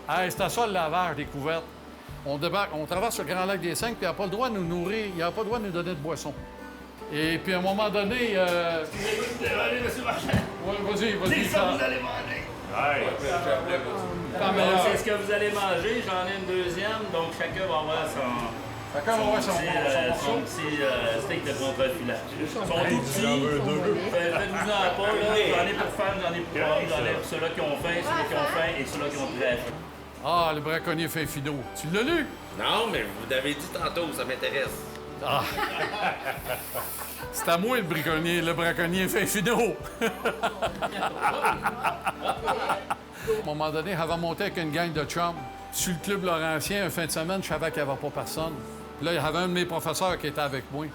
Hey, c'était ça le lavage des couvertes. On traverse le Grand Lac des Cinq, puis il n'a pas le droit de nous nourrir, il n'a pas le droit de nous donner de boisson. Et puis à un moment donné... Allez, monsieur Marchand. Ouais, vas-y. C'est ça que vous allez manger. C'est ce que vous allez manger. J'en ai une deuxième, donc chacun va avoir son petit steak de contrefilet. Ils sont tout petits. Faites-vous-en pas, là. J'en ai pour faire, j'en ai pour boire, j'en ai pour ceux-là qui ont faim, ceux-là qui ont faim et ceux-là qui ont très faim. Ah, le braconnier fin fido. Tu l'as lu? Non, mais vous l'avez dit tantôt, ça m'intéresse. Ah! C'est à moi le braconnier fin fido. À un moment donné, j'avais monté avec une gang de chums sur le club Laurentien. Un fin de semaine, je savais qu'il n'y avait pas personne. Puis là, il y avait un de mes professeurs qui était avec moi.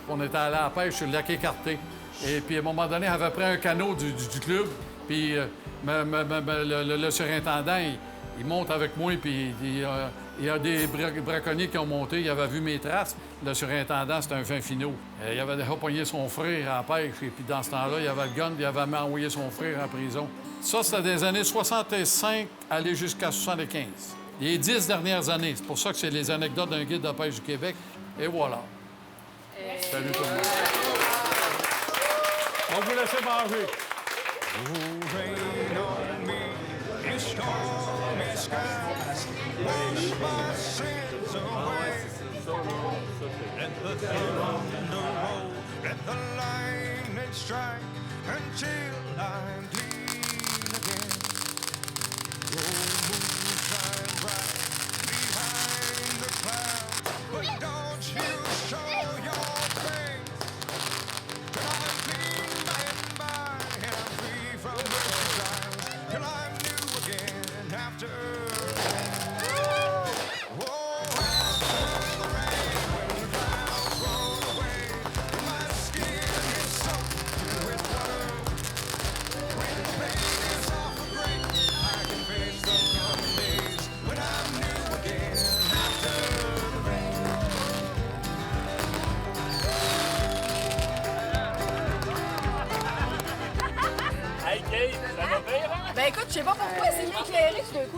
On était allé à la pêche sur le lac Écarté. Et puis, à un moment donné, j'avais pris un canot du club. Puis, le surintendant, il monte avec moi. Puis, il y a des braconniers qui ont monté. Il avait vu mes traces. Le surintendant, c'était un fin finot. Il avait déjà pogné son frère à la pêche. Et puis, dans ce temps-là, il avait le gun. Il avait même envoyé son frère en prison. Ça, c'était des années 65 aller jusqu'à 75. Les 10 dernières années. C'est pour ça que c'est les anecdotes d'un guide de pêche du Québec. Et voilà. Salut tout le monde. On vous laisse manger.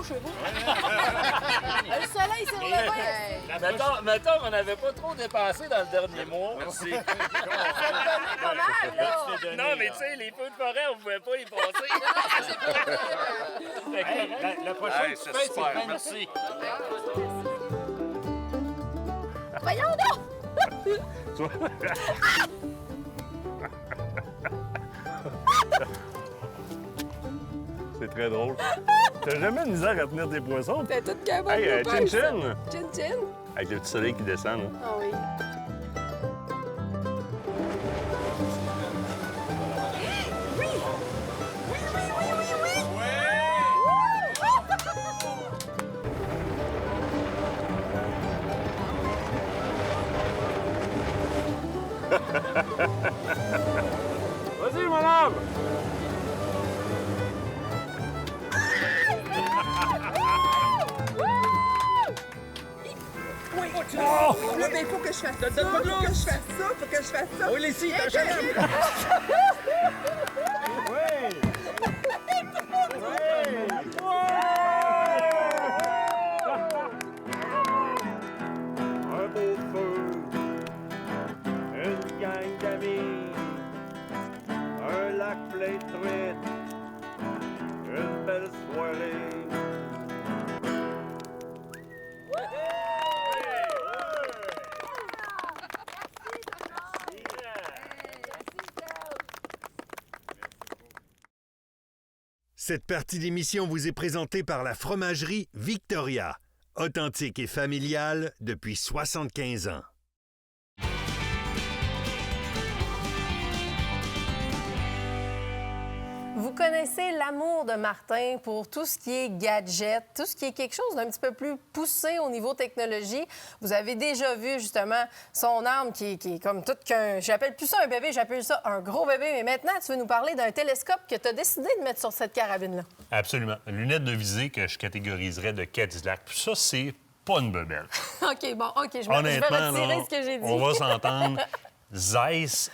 chevaux. Le soleil s'est relevé. Mettons qu'on n'avait pas trop dépensé dans le dernier mois. Merci. Ça te donnait pas mal, là. Non, mais tu sais, les feux de forêt, on pouvait pas y passer. La prochaine, c'est super. Merci. Voyons donc! C'est très drôle. T'as jamais de misère à tenir tes poissons? T'es toute capable. Hey, chin-chin! Chin-chin? Avec le petit soleil qui descend, là. Ah oui. Vas-y, mon homme! Là, mais il faut que je fasse ça. Faut que je fasse ça. Oui, les scies, t'achètes. Oui! Un beau feu, une gang d'amis, un lac plein de truites, une belle soirée. Cette partie d'émission vous est présentée par la fromagerie Victoria, authentique et familiale depuis 75 ans. Vous connaissez l'amour de Martin pour tout ce qui est gadget, tout ce qui est quelque chose d'un petit peu plus poussé au niveau technologie. Vous avez déjà vu, justement, son arme qui est comme toute qu'un... J'appelle plus ça un bébé, j'appelle ça un gros bébé. Mais maintenant, tu veux nous parler d'un télescope que tu as décidé de mettre sur cette carabine-là. Absolument. Lunettes de visée que je catégoriserais de Cadillac. Puis ça, c'est pas une bebelle. OK, bon, OK, je vais Honnêtement, retirer là, ce que j'ai dit. on va s'entendre. Zeiss,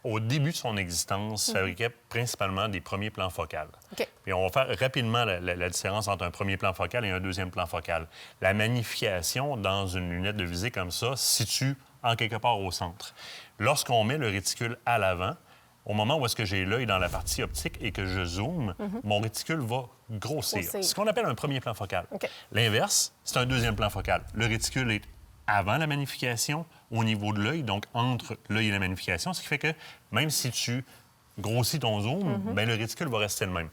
au début de son existence, fabriquait principalement des premiers plans focaux. OK. Puis on va faire rapidement la différence entre un premier plan focal et un deuxième plan focal. La magnification dans une lunette de visée comme ça se situe en quelque part au centre. Lorsqu'on met le réticule à l'avant, au moment où est-ce que j'ai l'œil dans la partie optique et que je zoome, mon réticule va grossir. C'est ce qu'on appelle un premier plan focal. OK. L'inverse, c'est un deuxième plan focal. Le réticule est avant la magnification, au niveau de l'œil, donc entre l'œil et la magnification, ce qui fait que même si tu grossis ton zoom, bien, le réticule va rester le même.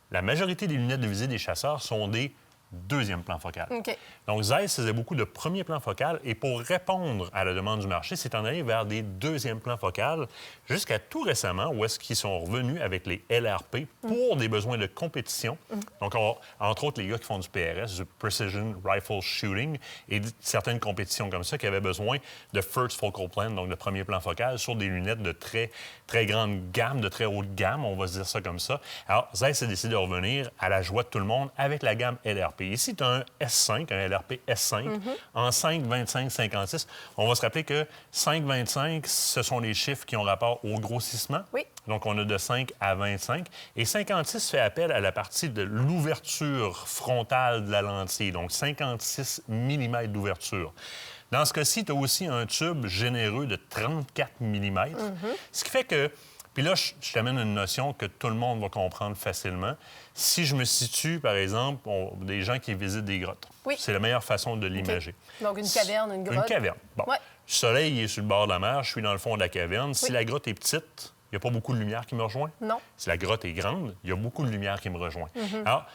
La majorité des lunettes de visée des chasseurs sont des deuxième plan focal. OK. Donc, Zeiss faisait beaucoup de premier plan focal et pour répondre à la demande du marché, c'est en allé vers des deuxièmes plans focales jusqu'à tout récemment où est-ce qu'ils sont revenus avec les LRP pour des besoins de compétition. Donc, entre autres, les gars qui font du PRS, du Precision Rifle Shooting et certaines compétitions comme ça qui avaient besoin de First Focal Plane, donc de premier plan focal, sur des lunettes de très, très grande gamme, de très haute gamme, on va se dire ça comme ça. Alors, Zeiss a décidé de revenir à la joie de tout le monde avec la gamme LRP. Ici, tu as un S5, un LRP S5, en 5, 25, 56. On va se rappeler que 5, 25, ce sont les chiffres qui ont rapport au grossissement. Oui. Donc, on a de 5 à 25. Et 56 fait appel à la partie de l'ouverture frontale de la lentille, donc 56 mm d'ouverture. Dans ce cas-ci, tu as aussi un tube généreux de 34 mm, ce qui fait que... Puis là, je t'amène une notion que tout le monde va comprendre facilement. Si je me situe, par exemple, des gens qui visitent des grottes, c'est la meilleure façon de l'imager. Okay. Donc, une caverne, une grotte. Une caverne. Bon. Ouais. Le soleil est sur le bord de la mer, je suis dans le fond de la caverne. Si la grotte est petite, il n'y a pas beaucoup de lumière qui me rejoint. Non. Si la grotte est grande, il y a beaucoup de lumière qui me rejoint. Alors,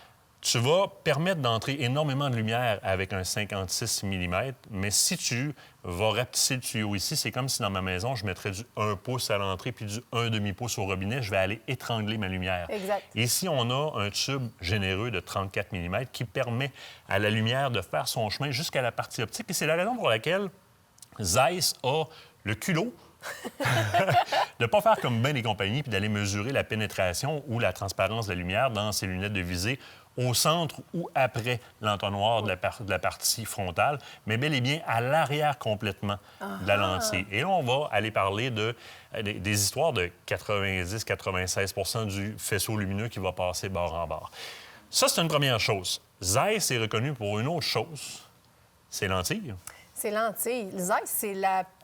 tu vas permettre d'entrer énormément de lumière avec un 56 mm, mais si tu vas rapetisser le tuyau ici, c'est comme si dans ma maison, je mettrais du 1 pouce à l'entrée puis du 1,5 pouce au robinet. Je vais aller étrangler ma lumière. Exact. Ici, on a un tube généreux de 34 mm qui permet à la lumière de faire son chemin jusqu'à la partie optique. Et c'est la raison pour laquelle Zeiss a le culot de ne pas faire comme bien les compagnies puis d'aller mesurer la pénétration ou la transparence de la lumière dans ses lunettes de visée au centre ou après l'entonnoir de la partie frontale, mais bel et bien à l'arrière complètement de la lentille. Et là, on va aller parler des histoires de 90-96 % du faisceau lumineux qui va passer bord en bord. Ça, c'est une première chose. Zeiss est reconnu pour une autre chose, c'est lentilles. C'est lentilles. Zeiss,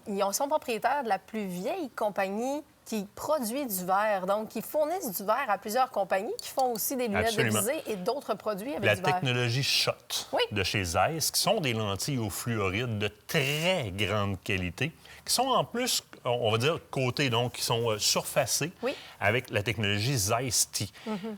ils sont propriétaires de la plus vieille compagnie qui produit du verre. Donc, ils fournissent du verre à plusieurs compagnies qui font aussi des lunettes de visée et d'autres produits avec du verre. La technologie SHOT de chez Zeiss, qui sont des lentilles au fluoride de très grande qualité, qui sont en plus, on va dire, coatées, donc qui sont surfacées avec la technologie Zeiss-T.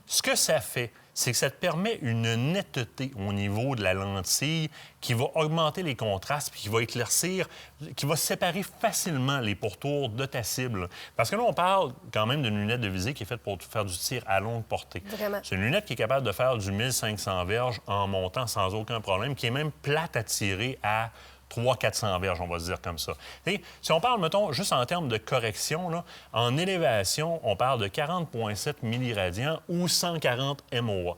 Ce que ça fait, c'est que ça te permet une netteté au niveau de la lentille qui va augmenter les contrastes puis qui va éclaircir, qui va séparer facilement les pourtours de ta cible. Parce que là, on parle quand même d'une lunette de visée qui est faite pour faire du tir à longue portée. Vraiment. C'est une lunette qui est capable de faire du 1500 verges en montant sans aucun problème, qui est même plate à tirer à 300-400 verges, on va se dire comme ça. Et si on parle, mettons, juste en termes de correction, là, en élévation, on parle de 40,7 milliradians ou 140 MOA.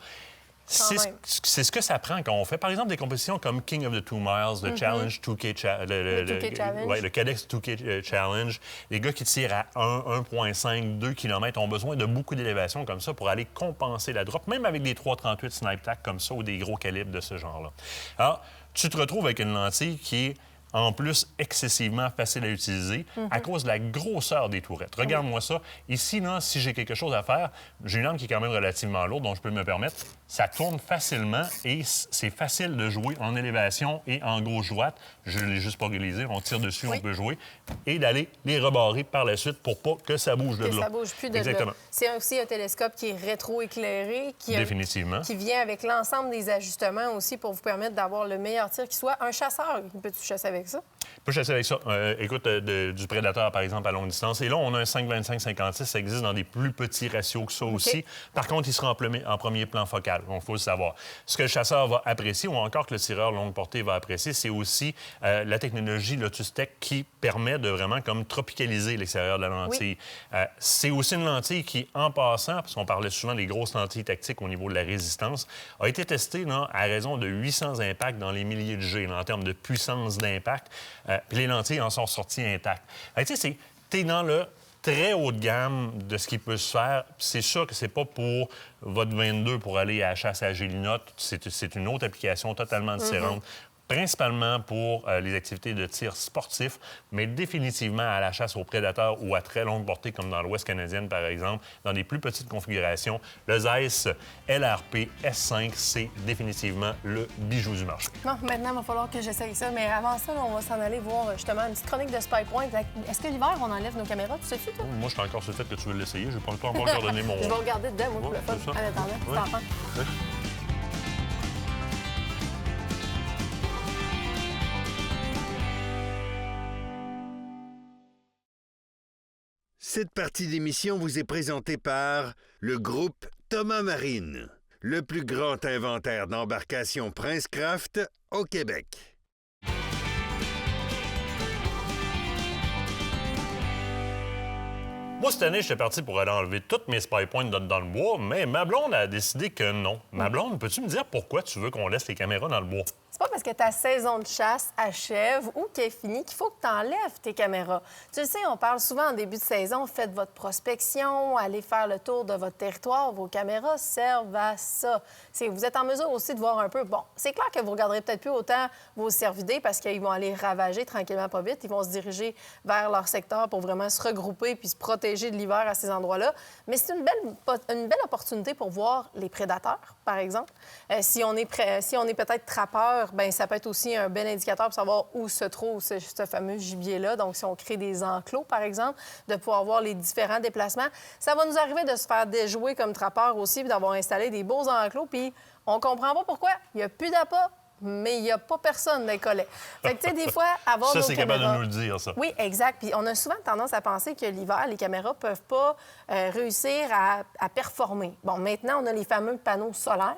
C'est ce que ça prend quand on fait, par exemple, des compétitions comme King of the 2 Miles, le Challenge 2K, le Cadex 2K Challenge. Les gars qui tirent à 1,5, 2 km ont besoin de beaucoup d'élévation comme ça pour aller compenser la drop, même avec des 338 Snipe Tac comme ça ou des gros calibres de ce genre-là. Alors, tu te retrouves avec une lentille qui est en plus excessivement facile à utiliser à cause de la grosseur des tourettes. Regarde-moi ça. Ici, là, si j'ai quelque chose à faire, j'ai une arme qui est quand même relativement lourde, donc je peux me permettre. Ça tourne facilement et c'est facile de jouer en élévation et en gauche-droite. Je ne l'ai juste pas réalisé. On tire dessus, on peut jouer. Et d'aller les rebarrer par la suite pour pas que ça bouge de là. Que ça bouge plus de là. C'est aussi un télescope qui est rétro-éclairé, Définitivement. Qui vient avec l'ensemble des ajustements aussi pour vous permettre d'avoir le meilleur tir qui soit. Un chasseur, peux-tu chasser avec ça? Je peux chasser avec ça. Écoute, du prédateur, par exemple, à longue distance. Et là, on a un 5,25-56. Ça existe dans des plus petits ratios que ça aussi. Par contre, il sera en premier plan focal. Donc, il faut le savoir. Ce que le chasseur va apprécier, ou encore que le tireur longue portée va apprécier, c'est aussi la technologie Lotus Tech qui permet de vraiment comme tropicaliser l'extérieur de la lentille. C'est aussi une lentille qui, en passant, parce qu'on parlait souvent des grosses lentilles tactiques au niveau de la résistance, a été testée là, à raison de 800 impacts dans les milliers de G, là, en termes de puissance d'impact. Puis les lentilles en sont sorties intactes. Tu sais, t'es dans le très haut de gamme de ce qui peut se faire. C'est sûr que c'est pas pour votre 22 pour aller à la chasse à gélinote. C'est une autre application totalement différente. Principalement pour les activités de tir sportif, mais définitivement à la chasse aux prédateurs ou à très longue portée, comme dans l'Ouest canadienne, par exemple, dans des plus petites configurations. Le Zeiss LRP S5, c'est définitivement le bijou du marché. Bon, maintenant, il va falloir que j'essaye ça, mais avant ça, on va s'en aller voir justement une petite chronique de Spy Point. Est-ce que l'hiver, on enlève nos caméras? Tu sais-tu, toi? Moi, je suis encore sur le fait que tu veux l'essayer. Je ne vais pas encore donner mon... Je vais regarder dedans, moi, pour le fun. En attendant, Cette partie d'émission vous est présentée par le groupe Thomas Marine, le plus grand inventaire d'embarcations Princecraft au Québec. Moi, cette année, j'étais parti pour aller enlever toutes mes Spy Points dans le bois, mais ma blonde a décidé que non. Ma blonde, peux-tu me dire pourquoi tu veux qu'on laisse les caméras dans le bois? C'est pas parce que ta saison de chasse achève ou qu'elle est finie qu'il faut que tu enlèves tes caméras. Tu le sais, on parle souvent en début de saison, faites votre prospection, allez faire le tour de votre territoire. Vos caméras servent à ça. Vous êtes en mesure aussi de voir un peu. Bon, c'est clair que vous ne regarderez peut-être plus autant vos cervidés parce qu'ils vont aller ravager tranquillement pas vite. Ils vont se diriger vers leur secteur pour vraiment se regrouper puis se protéger de l'hiver à ces endroits-là. Mais c'est une belle opportunité pour voir les prédateurs, par exemple. Si on est peut-être trappeur, bien, ça peut être aussi un bel indicateur pour savoir où se trouve ce fameux gibier-là. Donc, si on crée des enclos, par exemple, de pouvoir voir les différents déplacements. Ça va nous arriver de se faire déjouer comme trappeur aussi, puis d'avoir installé des beaux enclos, puis on comprend pas pourquoi. Il n'y a plus d'appât, mais il n'y a pas personne dans les collets. Fait que, tu sais, des fois, avoir ça, nos c'est caméras... capable de nous le dire, ça. Oui, exact. Puis on a souvent tendance à penser que l'hiver, les caméras ne peuvent pas réussir à performer. Bon, maintenant, on a les fameux panneaux solaires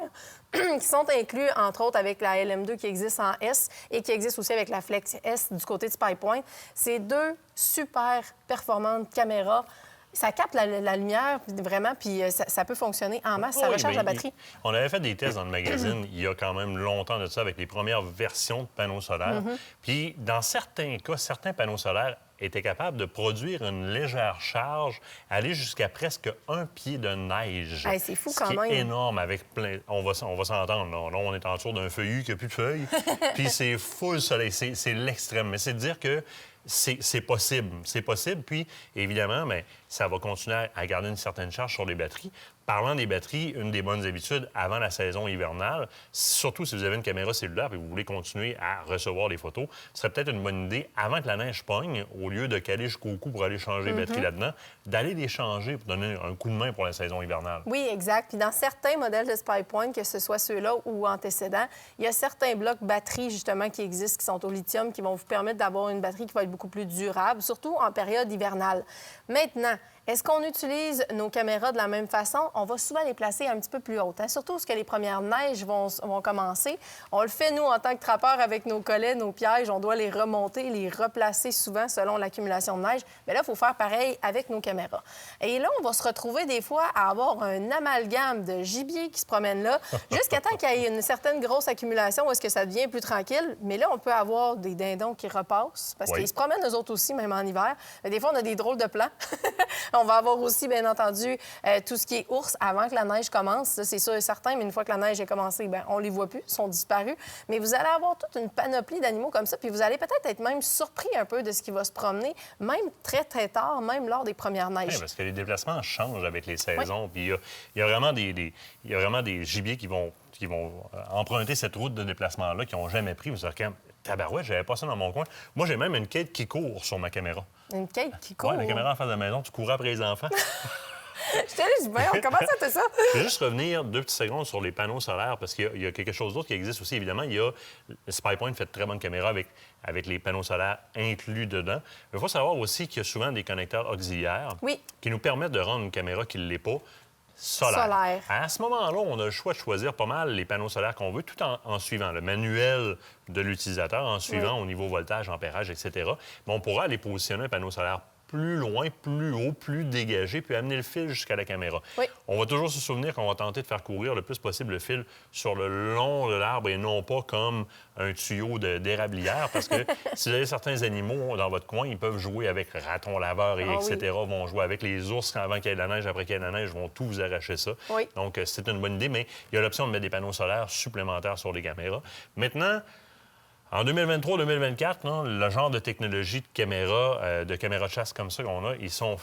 qui sont inclus, entre autres, avec la LM2 qui existe en S et qui existe aussi avec la Flex S du côté de Spy Point. C'est deux super performantes caméras. ça capte la lumière vraiment, puis ça peut fonctionner en masse, ça recharge la batterie. On avait fait des tests dans le magazine il y a quand même longtemps de ça avec les premières versions de panneaux solaires. Puis dans certains cas, certains panneaux solaires étaient capables de produire une légère charge, aller jusqu'à presque 1 pied de neige. Hey, c'est fou quand même. C'est énorme avec plein... On va s'entendre. Là, on est en dessous d'un feuillu qui n'a plus de feuilles. Puis c'est full soleil. C'est l'extrême. Mais c'est de dire que c'est possible. C'est possible. Puis, évidemment, mais ça va continuer à garder une certaine charge sur les batteries. Parlant des batteries, une des bonnes habitudes avant la saison hivernale, surtout si vous avez une caméra cellulaire et vous voulez continuer à recevoir les photos, ce serait peut-être une bonne idée, avant que la neige pogne, au lieu de caler jusqu'au cou pour aller changer les batteries là-dedans, d'aller les changer pour donner un coup de main pour la saison hivernale. Oui, exact. Puis dans certains modèles de SpyPoint, que ce soit ceux-là ou antécédents, il y a certains blocs batteries, justement, qui existent, qui sont au lithium, qui vont vous permettre d'avoir une batterie qui va être beaucoup plus durable, surtout en période hivernale. Maintenant, est-ce qu'on utilise nos caméras de la même façon? On va souvent les placer un petit peu plus hautes, hein? Surtout parce que les premières neiges vont commencer. On le fait, nous, en tant que trappeurs, avec nos collets, nos pièges. On doit les remonter, les replacer souvent selon l'accumulation de neige. Mais là, il faut faire pareil avec nos caméras. Et là, on va se retrouver des fois à avoir un amalgame de gibier qui se promène là, jusqu'à temps qu'il y ait une certaine grosse accumulation où est-ce que ça devient plus tranquille. Mais là, on peut avoir des dindons qui repassent parce qu'ils se promènent eux autres aussi, même en hiver. Mais des fois, on a des drôles de plans. On va avoir aussi, bien entendu, tout ce qui est ours avant que la neige commence. Ça, c'est sûr et certain, mais une fois que la neige est commencée, bien, on les voit plus, ils sont disparus. Mais vous allez avoir toute une panoplie d'animaux comme ça, puis vous allez peut-être être même surpris un peu de ce qui va se promener, même très, très tard, même lors des premières neiges. Oui, parce que les déplacements changent avec les saisons. Puis il y a vraiment des gibiers qui vont emprunter cette route de déplacement-là, qui n'ont jamais pris. Vous avez tabarouette, j'avais pas ça dans mon coin. Moi, j'ai même une quête qui court sur ma caméra. Une quête qui court? Oui, la caméra en face de la maison, tu courais après les enfants. Je te dis, voyons, comment ça fait ça? Je vais juste revenir 2 petites secondes sur les panneaux solaires, parce qu'il y a quelque chose d'autre qui existe aussi. Évidemment, il y a SpyPoint fait de très bonnes caméras avec les panneaux solaires inclus dedans. Mais il faut savoir aussi qu'il y a souvent des connecteurs auxiliaires qui nous permettent de rendre une caméra qui ne l'est pas solaire. À ce moment-là, on a le choix de choisir pas mal les panneaux solaires qu'on veut, tout en suivant le manuel de l'utilisateur, en suivant au niveau voltage, ampérage, etc. Mais on pourra aller positionner un panneau solaire plus loin, plus haut, plus dégagé, puis amener le fil jusqu'à la caméra. On va toujours se souvenir qu'on va tenter de faire courir le plus possible le fil sur le long de l'arbre et non pas comme un tuyau d'érablière, parce que si vous avez certains animaux dans votre coin, ils peuvent jouer avec ratons laveurs et etc., vont jouer avec les ours avant qu'il y ait de la neige, après qu'il y ait de la neige, vont tout vous arracher ça. Donc, c'est une bonne idée, mais il y a l'option de mettre des panneaux solaires supplémentaires sur les caméras. Maintenant, en 2023-2024, le genre de technologie de caméra de chasse comme ça qu'on a, ils sont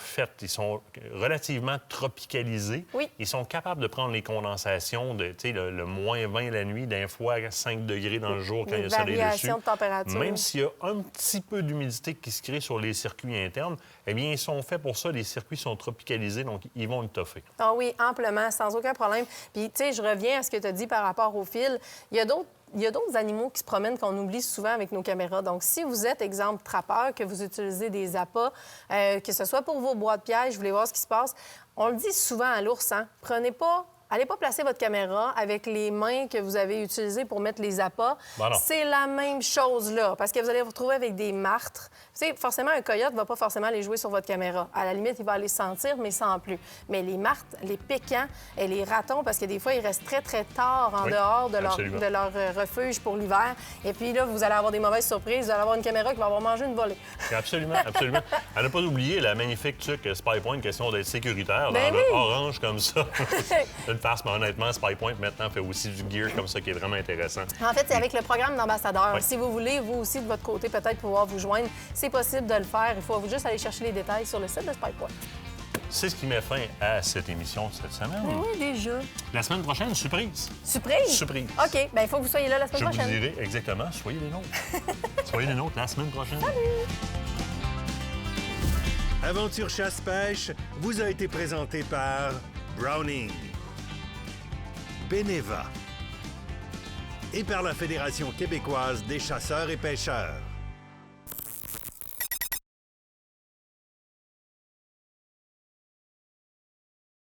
relativement tropicalisés. Ils sont capables de prendre les condensations de le moins 20 la nuit, d'un fois à 5 degrés dans le jour quand il y a le soleil dessus. De température. Même s'il y a un petit peu d'humidité qui se crée sur les circuits internes, eh bien, ils sont faits pour ça. Les circuits sont tropicalisés, donc ils vont le toffer. Ah oui, amplement, sans aucun problème. Puis, tu sais, je reviens à ce que tu as dit par rapport au fil. Il y a d'autres animaux qui se promènent qu'on oublie souvent avec nos caméras. Donc, si vous êtes, exemple, trappeur, que vous utilisez des appâts, que ce soit pour vos boîtes de pièges, vous voulez voir ce qui se passe, on le dit souvent à l'ours, hein? Allez pas placer votre caméra avec les mains que vous avez utilisées pour mettre les appâts. C'est la même chose là, parce que vous allez vous retrouver avec des martres. Tu sais, forcément, un coyote ne va pas forcément les jouer sur votre caméra. À la limite, il va les sentir, mais sans plus. Mais les martres, les pécans et les ratons, parce que des fois, ils restent très, très tard en dehors de leur refuge pour l'hiver. Et puis là, vous allez avoir des mauvaises surprises. Vous allez avoir une caméra qui va avoir mangé une volée. Absolument, absolument. À ne pas oublier la magnifique tuque SpyPoint, question d'être sécuritaire, dans le orange comme ça. Mais honnêtement, SpyPoint maintenant fait aussi du gear comme ça qui est vraiment intéressant. En fait, c'est avec le programme d'ambassadeur. Si vous voulez, vous aussi, de votre côté, peut-être pouvoir vous joindre, c'est possible de le faire. Il faut juste aller chercher les détails sur le site de SpyPoint. C'est ce qui met fin à cette émission de cette semaine. Oui, déjà. La semaine prochaine, surprise. Surprise? Surprise. OK. Bien, il faut que vous soyez là la semaine prochaine. Je vous dirai exactement. Soyez les nôtres. Soyez les nôtres la semaine prochaine. Salut! Aventure Chasse-Pêche vous a été présenté par Browning, Beneva et par la Fédération québécoise des chasseurs et pêcheurs.